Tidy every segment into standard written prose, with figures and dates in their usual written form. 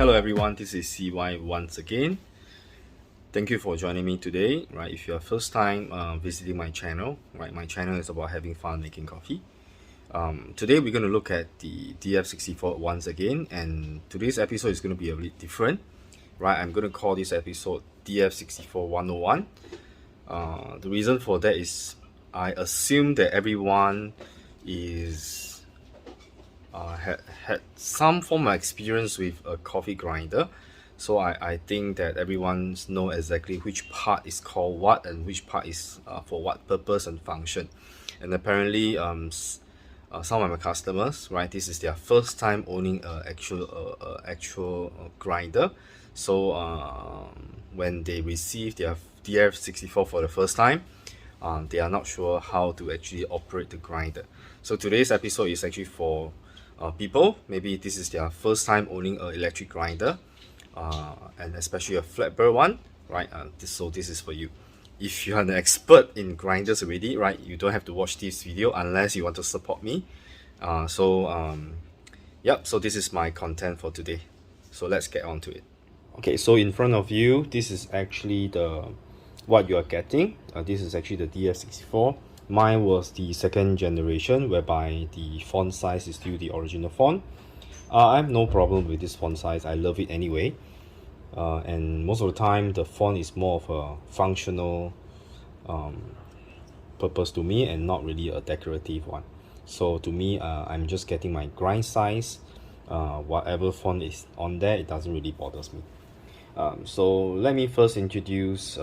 Hello everyone, this is CY once again. Thank you for joining me today. Right, if you're first time visiting my channel, right, my channel is about having fun making coffee. Today we're going to look at the DF64 once again, and today's episode is going to be a bit different. Right, I'm going to call this episode DF64 101. The reason for that is I assume that everyone is had some form of experience with a coffee grinder, so I think that everyone knows exactly which part is called what and which part is for what purpose and function. And apparently some of my customers, right, this is their first time owning a actual grinder. So when they receive their DF64 for the first time, they are not sure how to actually operate the grinder. So today's episode is actually for people, maybe this is their first time owning an electric grinder, and especially a flatbed one, right? So this is for you. If you are an expert in grinders already, right, you don't have to watch this video unless you want to support me. Yep, so this is my content for today. So let's get on to it. Okay, so in front of you, this is actually what you are getting. This is actually the DF64. Mine was the second generation, whereby the font size is still the original font. I have no problem with this font size. I love it anyway. And most of the time, the font is more of a functional purpose to me and not really a decorative one. So to me, I'm just getting my grind size. Whatever font is on there, it doesn't really bother me. So let me first introduce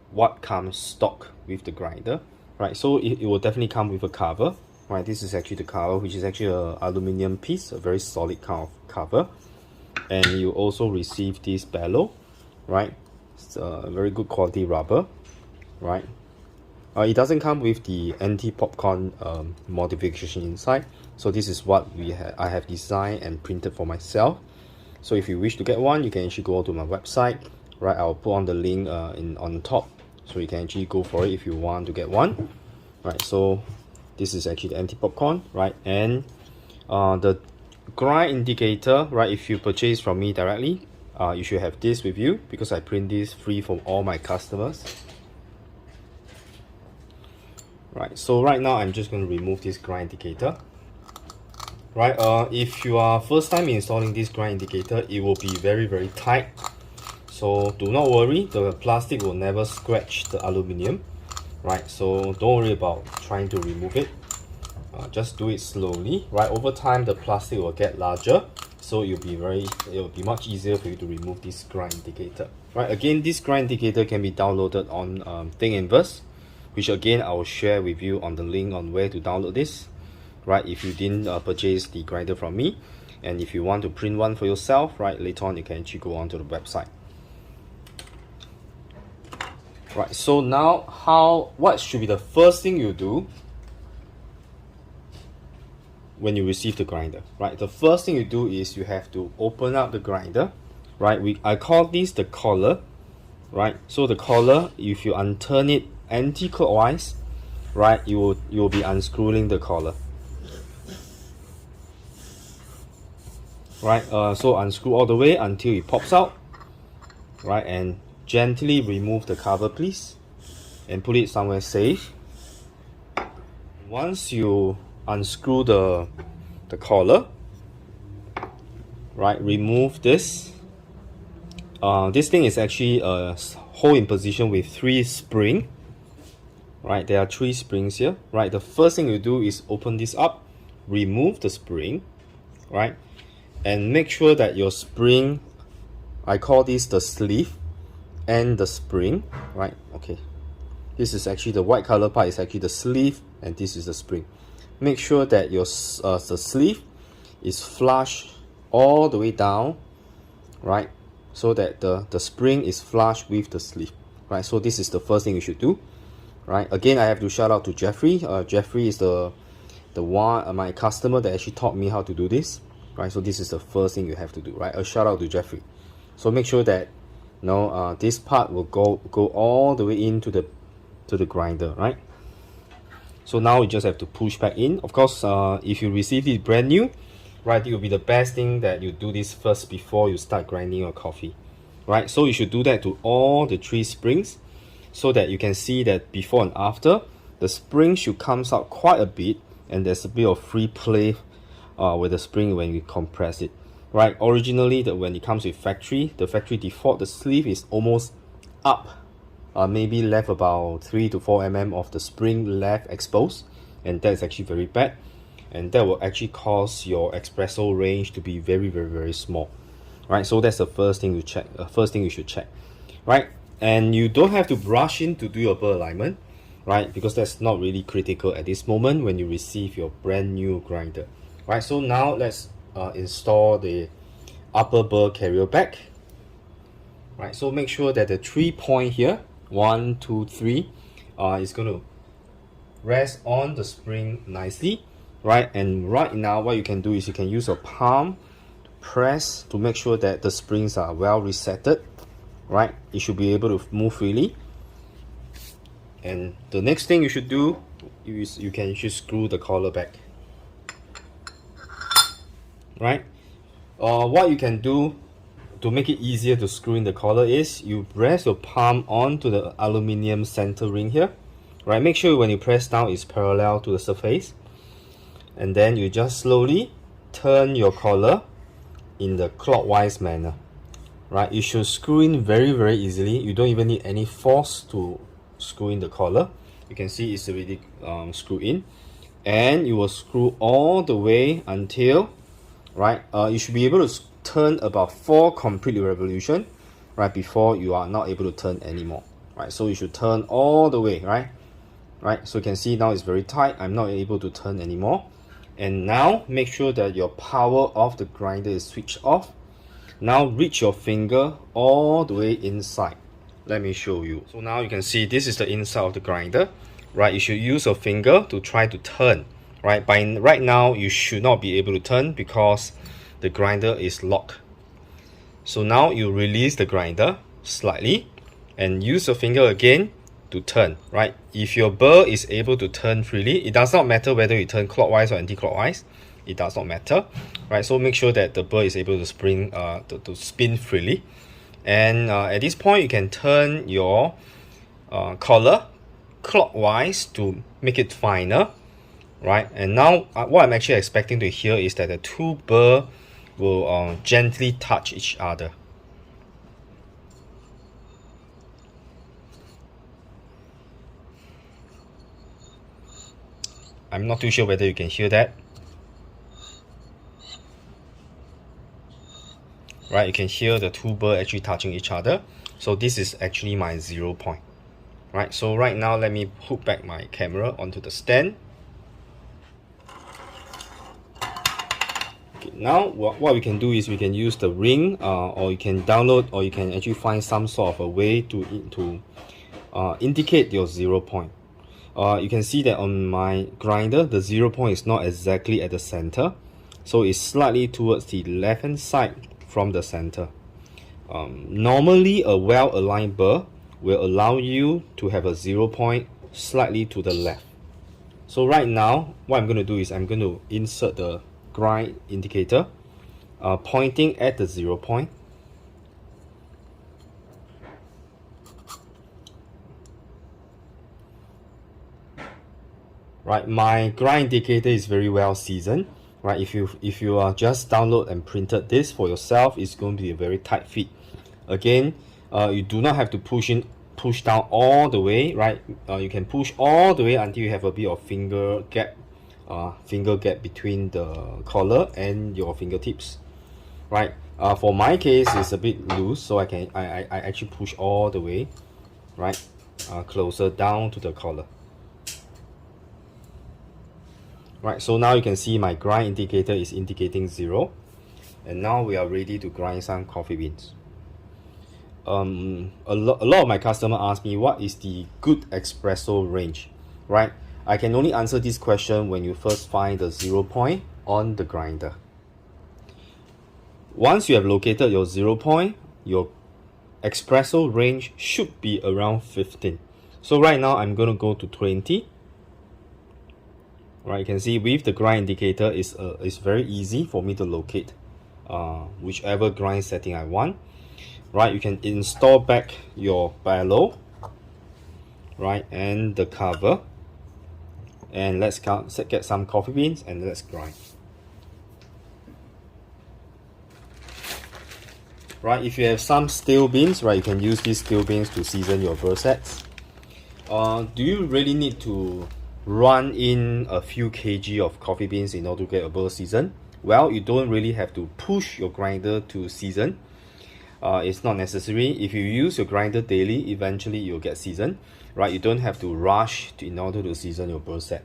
what comes stock with the grinder. Right, so it will definitely come with a cover. Right, this is actually the cover, which is actually an aluminum piece, a very solid kind of cover. And you also receive this bellow, right? It's a very good quality rubber, right? It doesn't come with the anti-popcorn modification inside. So this is what I have designed and printed for myself. So if you wish to get one, you can actually go to my website. Right, I'll put on the link on top. So you can actually go for it if you want to get one. Right, so this is actually the anti-popcorn, right? And the grind indicator, right, if you purchase from me directly, you should have this with you, because I print this free from all my customers. Right, so right now I'm just going to remove this grind indicator. Right, if you are first time installing this grind indicator, it will be very tight. So do not worry, the plastic will never scratch the aluminum, right? So don't worry about trying to remove it. Just do it slowly, right? Over time, the plastic will get larger, so it will be much easier for you to remove this grind indicator. Right? Again, this grind indicator can be downloaded on Thingiverse, which again I will share with you on the link on where to download this. Right? If you didn't purchase the grinder from me, and if you want to print one for yourself, right, later on you can actually go onto the website. Right, so now what should be the first thing you do when you receive the grinder? Right, the first thing you do is you have to open up the grinder. Right, I call this the collar. Right, so the collar, if you unturn it anti-clockwise, right, you will be unscrewing the collar. Right, so unscrew all the way until it pops out. Right, and gently remove the cover, please, and put it somewhere safe. Once you unscrew the collar, right, remove this. This thing is actually a hole in position with 3 springs. Right, there are 3 springs here. Right, the first thing you do is open this up, remove the spring, right, and make sure that your spring, I call this the sleeve, and the spring, right? Okay, this is actually the white color part is actually the sleeve, and this is the spring. Make sure that your the sleeve is flush all the way down, right, so that the spring is flush with the sleeve. Right, so this is the first thing you should do. Right, again I have to shout out to Jeffrey. Jeffrey is the one, my customer, that actually taught me how to do this. Right, so this is the first thing you have to do. Right, a shout out to Jeffrey. So make sure that this part will go all the way into the grinder, right? So now you just have to push back in. Of course, if you receive it brand new, right? It will be the best thing that you do this first before you start grinding your coffee, right? So you should do that to all the 3 springs, so that you can see that before and after, the spring should come out quite a bit, and there's a bit of free play with the spring when you compress it, right? Originally, when it comes with the factory default, the sleeve is almost up, maybe left about 3 to 4 mm of the spring left exposed, and that's actually very bad, and that will actually cause your espresso range to be very small, right? So that's the first thing you check. First thing you should check, right? And you don't have to rush in to do your burr alignment, right? Because that's not really critical at this moment when you receive your brand new grinder, right? So now let's install the upper burr carrier back, right? So make sure that the 3 point here, 1, 2, 3, is going to rest on the spring nicely, right? And right now what you can do is you can use your palm to press to make sure that the springs are well resetted, right? You should be able to move freely. And the next thing you should do is you can just screw the collar back, right? What you can do to make it easier to screw in the collar is you press your palm onto the aluminium center ring here, right? Make sure when you press down it's parallel to the surface, and then you just slowly turn your collar in the clockwise manner, right? You should screw in very easily. You don't even need any force to screw in the collar. You can see it's already screwed in, and you will screw all the way until, right, you should be able to turn about 4 complete revolution, right, before you are not able to turn anymore, right? So you should turn all the way, right? So you can see now it's very tight. I'm not able to turn anymore. And now make sure that your power of the grinder is switched off. Now reach your finger all the way inside. Let me show you. So now you can see this is the inside of the grinder, right? You should use your finger to try to turn, right? Right now you should not be able to turn because the grinder is locked. So now you release the grinder slightly and use your finger again to turn, right? If your burr is able to turn freely, it does not matter whether you turn clockwise or anti-clockwise, it does not matter, right? So make sure that the burr is able to spin freely. And at this point you can turn your collar clockwise to make it finer, right? And now what I'm actually expecting to hear is that the 2 burr will gently touch each other. I'm not too sure whether you can hear that. Right, you can hear the 2 burr actually touching each other. So this is actually my 0 point. Right, so right now let me hook back my camera onto the stand. Okay, now what we can do is we can use the ring, or you can download, or you can actually find some sort of a way to indicate your 0 point. You can see that on my grinder, the 0 point is not exactly at the center, so it's slightly towards the left hand side from the center. Normally a well-aligned burr will allow you to have a 0 point slightly to the left. So right now what I'm going to do is I'm going to insert the grind indicator pointing at the 0 point. Right, my grind indicator is very well seasoned. Right, if you are just download and printed this for yourself, it's going to be a very tight fit. Again, you do not have to push down all the way, right? You can push all the way until you have a bit of finger gap between the collar and your fingertips, right? For my case, it's a bit loose, so I actually push all the way, right, closer down to the collar. Right, so now you can see my grind indicator is indicating 0, and now we are ready to grind some coffee beans. A lot of my customers ask me what is the good espresso range, right? I can only answer this question when you first find the 0 point on the grinder. Once you have located your 0 point, your espresso range should be around 15. So right now I'm going to go to 20. Right, you can see with the grind indicator is very easy for me to locate whichever grind setting I want. Right, you can install back your bellow, right, and the cover, and let's get some coffee beans and let's grind. Right, if you have some steel beans, right, you can use these steel beans to season your burr sets. Do you really need to run in a few kg of coffee beans in order to get a burr season? Well, you don't really have to push your grinder to season. It's not necessary. If you use your grinder daily, eventually you'll get seasoned, right? You don't have to rush in order to season your burr set.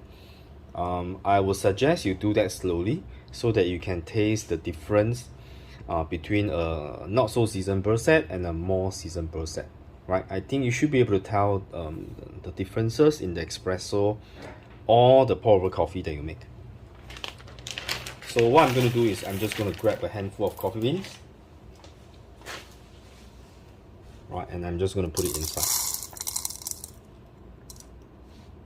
I would suggest you do that slowly so that you can taste the difference between a not so seasoned burr set and a more seasoned burr set, right? I think you should be able to tell the differences in the espresso or the pour over coffee that you make. So what I'm going to do is I'm just going to grab a handful of coffee beans, right, and I'm just going to put it inside.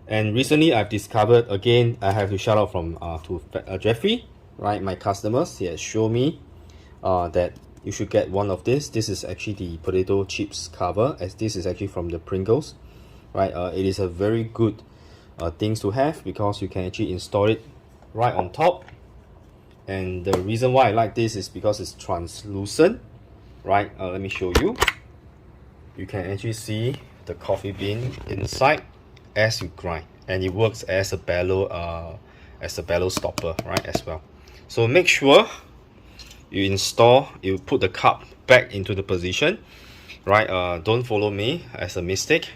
And recently I've discovered, again, I have to shout out from to Jeffrey, right, my customers. He has shown me that you should get one of this. This is actually the potato chips cover, as this is actually from the Pringles, right? It is a very good things to have because you can actually install it right on top. And the reason why I like this is because it's translucent, right? Let me show you. You can actually see the coffee bean inside as you grind, and it works as a bellow stopper, right, as well. So make sure you put the cup back into the position, right? Don't follow me as a mistake.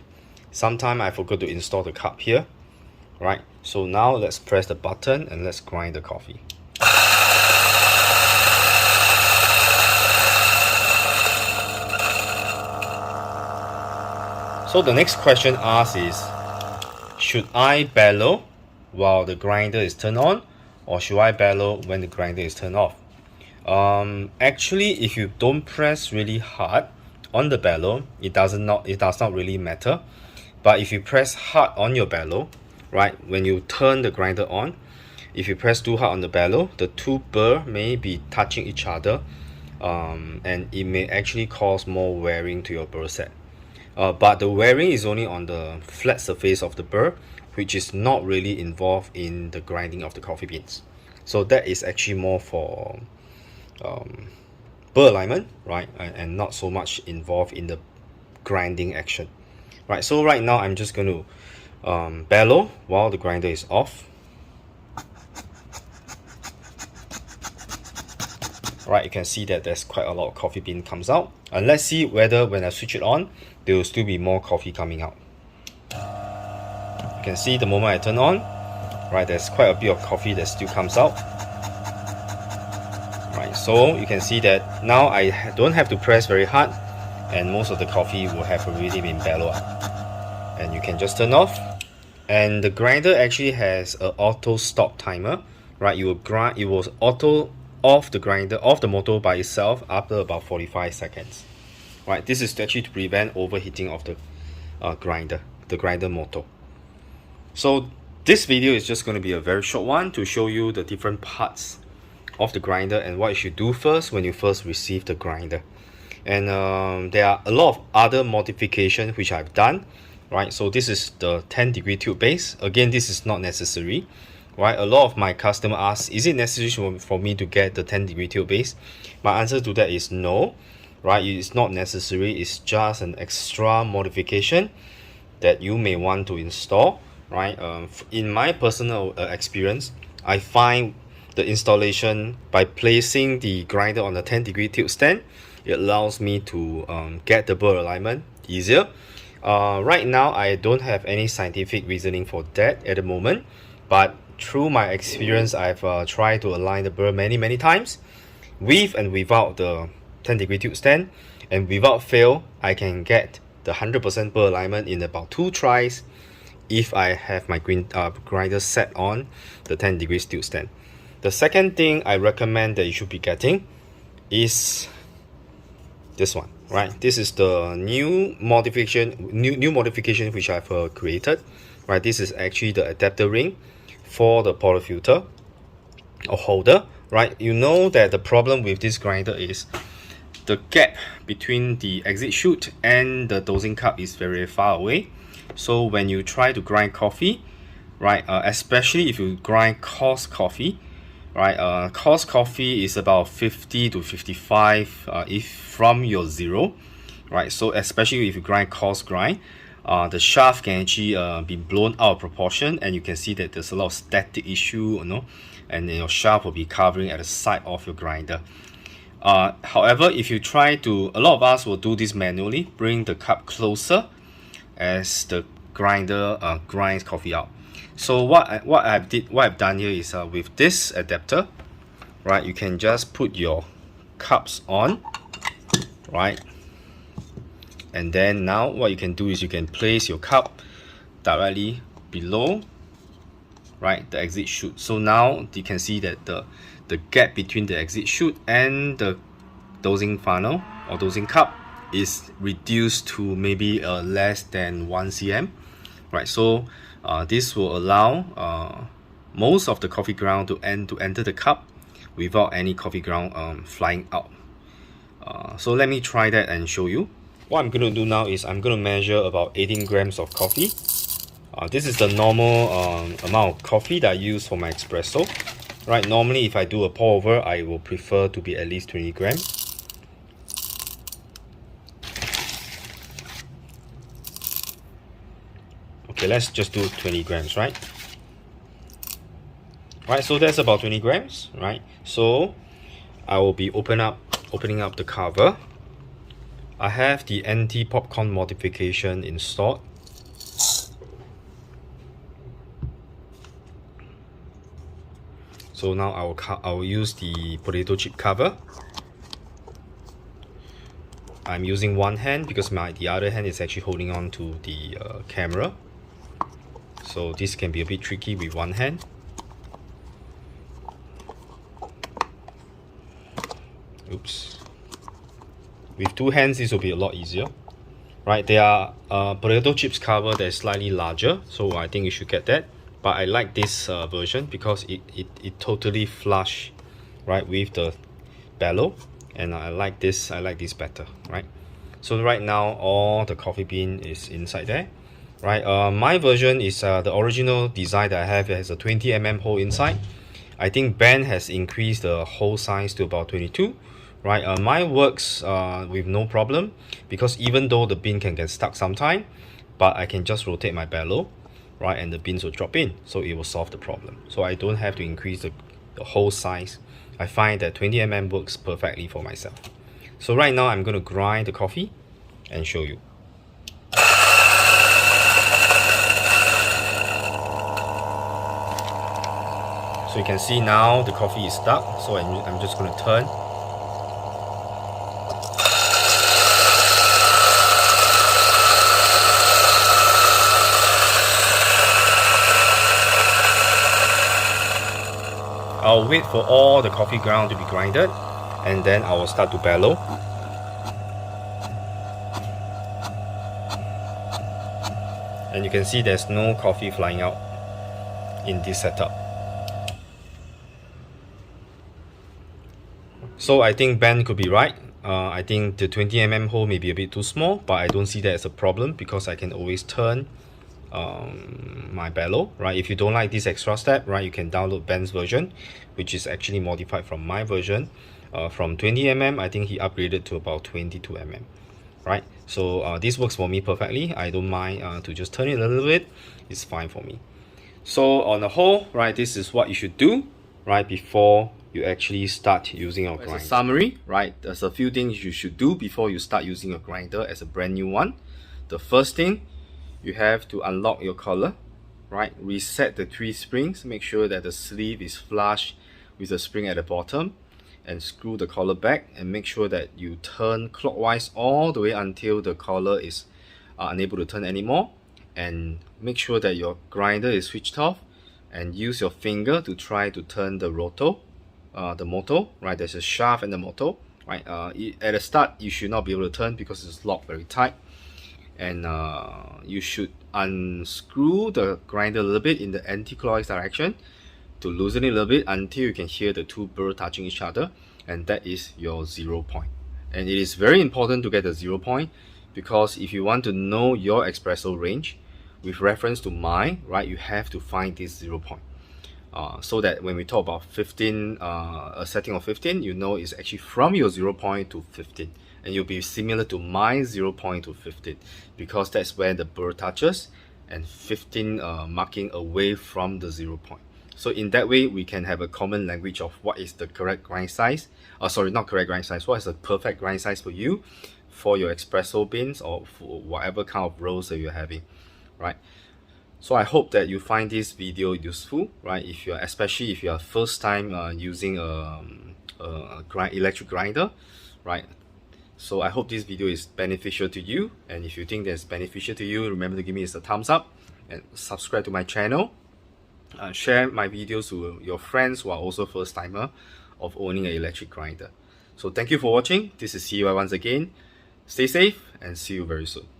Sometime I forgot to install the cup here, right? So now let's press the button and let's grind the coffee. So the next question asked is, should I bellow while the grinder is turned on, or should I bellow when the grinder is turned off? Actually, if you don't press really hard on the bellow, it does not really matter. But if you press hard on your bellow, right, when you turn the grinder on, if you press too hard on the bellow, the two burr may be touching each other, and it may actually cause more wearing to your burr set. But the wearing is only on the flat surface of the burr, which is not really involved in the grinding of the coffee beans. So that is actually more for burr alignment, right, and not so much involved in the grinding action, right? So right now I'm just going to bellow while the grinder is off. Right, you can see that there's quite a lot of coffee bean comes out, and let's see whether when I switch it on there will still be more coffee coming out. You can see the moment I turn on, right, there's quite a bit of coffee that still comes out. Right, so you can see that now I don't have to press very hard, and most of the coffee will have already been bellowed up. And you can just turn off, and the grinder actually has an auto stop timer, right? It will auto off the motor by itself after about 45 seconds. Right, this is actually to prevent overheating of the grinder motor. So this video is just going to be a very short one to show you the different parts of the grinder and what you should do first when you first receive the grinder. And there are a lot of other modifications which I've done, right? So this is the 10-degree tilt base. Again, this is not necessary, right? A lot of my customers ask, is it necessary for me to get the 10-degree tilt base? My answer to that is no, right? It's not necessary. It's just an extra modification that you may want to install, right? In my personal experience, I find the installation by placing the grinder on the 10-degree tilt stand, it allows me to get the burr alignment easier. Right now, I don't have any scientific reasoning for that at the moment, but through my experience, I've tried to align the burr many times, with and without the 10-degree tilt stand, and without fail, I can get the 100% burr alignment in about 2 tries if I have my grinder set on the 10-degree tilt stand. The second thing I recommend that you should be getting is this one, right? This is the new modification which I've created, right? This is actually the adapter ring for the portafilter or holder, right? You know that the problem with this grinder is the gap between the exit chute and the dosing cup is very far away. So when you try to grind coffee, right, especially if you grind coarse coffee, right, coarse coffee is about 50 to 55 if from your zero, right? So especially if you grind coarse grind, the shaft can actually be blown out of proportion, and you can see that there's a lot of static issue, you know, and then your shaft will be covering at the side of your grinder. However, if you try to, a lot of us will do this manually, bring the cup closer as the grinder grinds coffee out. So what I've done here is with this adapter, right, you can just put your cups on, right, and then now what you can do is you can place your cup directly below, right, the exit chute. So now you can see that the gap between the exit chute and the dosing funnel or dosing cup is reduced to maybe less than 1 cm, right? So this will allow most of the coffee ground to enter the cup without any coffee ground flying out. So let me try that and show you. What I'm going to do now is I'm going to measure about 18 grams of coffee. This is the normal amount of coffee that I use for my espresso. Right, normally if I do a pour over, I will prefer to be at least 20 grams. Okay, let's just do 20 grams, right? Right, so that's about 20 grams, right? So I will be opening up the cover. I have the anti-popcorn modification installed. So now I will use the potato chip cover. I'm using one hand because the other hand is actually holding on to the camera. So this can be a bit tricky with one hand. Oops. With two hands, this will be a lot easier. Right, there are potato chips cover that is slightly larger, so I think you should get that. But I like this version because it totally flush, right, with the bellow, and I like this better, right? So right now all the coffee bean is inside there, right? My version is the original design that I have. It has a 20 mm hole inside. I think Ben has increased the hole size to about 22. Right, mine works with no problem because even though the bean can get stuck sometime, but I can just rotate my bellow, right, and the beans will drop in, so it will solve the problem. So I don't have to increase the hole size. I find that 20 mm works perfectly for myself. So right now I'm going to grind the coffee and show you. So you can see now the coffee is stuck, so I'm just going to turn. I'll wait for all the coffee ground to be grinded, and then I will start to bellow. And you can see there's no coffee flying out in this setup. So I think Ben could be right. I think the 20 mm hole may be a bit too small, but I don't see that as a problem because I can always turn my bellow, right? If you don't like this extra step, right, you can download Ben's version, which is actually modified from my version. From 20 mm, I think he upgraded to about 22 mm, right? So this works for me perfectly. I don't mind to just turn it a little bit. It's fine for me. So on the whole, right, this is what you should do, right, before you actually start using your grinder. As a summary, right, there's a few things you should do before you start using a grinder as a brand new one. The first thing, you have to unlock your collar, right? Reset the 3 springs, make sure that the sleeve is flush with the spring at the bottom, and screw the collar back, and make sure that you turn clockwise all the way until the collar is unable to turn anymore, and make sure that your grinder is switched off, and use your finger to try to turn the rotor, the motor, right? There's a shaft and the motor, right? At the start you should not be able to turn because it's locked very tight. and you should unscrew the grinder a little bit in the anti-clockwise direction to loosen it a little bit until you can hear the two burrs touching each other, and that is your 0 point. And it is very important to get the 0 point, because if you want to know your espresso range with reference to mine, right, you have to find this 0 point. So that when we talk about 15, a setting of 15, you know it's actually from your 0 point to 15, and you'll be similar to my 0 point to 15, because that's where the burr touches, and 15 marking away from the 0 point. So in that way, we can have a common language of what is the correct grind size. Sorry, not correct grind size. What is the perfect grind size for you, for your espresso beans, or for whatever kind of roast that you're having, right? So I hope that you find this video useful, right? If you're, especially if you're first time using a electric grinder, right? So I hope this video is beneficial to you, and if you think that's beneficial to you, remember to give me a thumbs up and subscribe to my channel. Share my videos to your friends who are also first timer of owning an electric grinder. So thank you for watching. This is Seah once again. Stay safe and see you very soon.